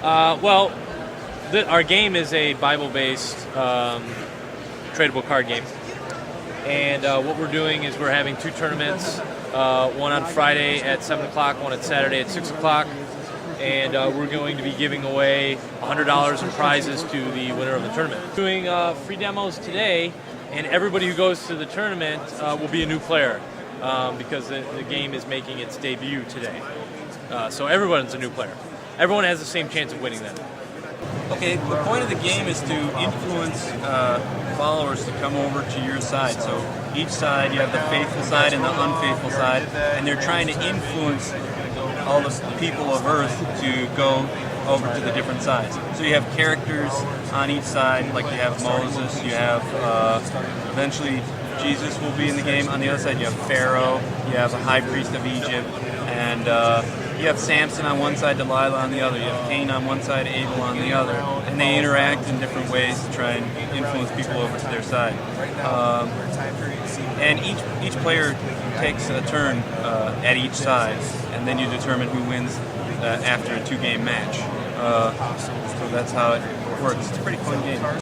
Well, our game is a Bible-based tradable card game. And what we're doing is we're having two tournaments, one on Friday at 7 o'clock, one at Saturday at 6 o'clock. And we're going to be giving away $100 in prizes to the winner of the tournament. Doing free demos today, and everybody who goes to the tournament will be a new player because the game is making its debut today. So everyone's a new player. Everyone has the same chance of winning then. Okay, the point of the game is to influence followers to come over to your side. So each side, you have the faithful side and the unfaithful side, and they're trying to influence all the people of Earth to go over to the different sides. So you have characters on each side, like you have Moses, you have eventually Jesus will be in the game. On the other side, you have Pharaoh, you have a high priest of Egypt, and you have Samson on one side, Delilah on the other. You have Cain on one side, Abel on the other. And they interact in different ways to try and influence people over to their side. And each player takes a turn at each side, and then you determine who wins after a two-game match. So that's how it works. It's a pretty fun game.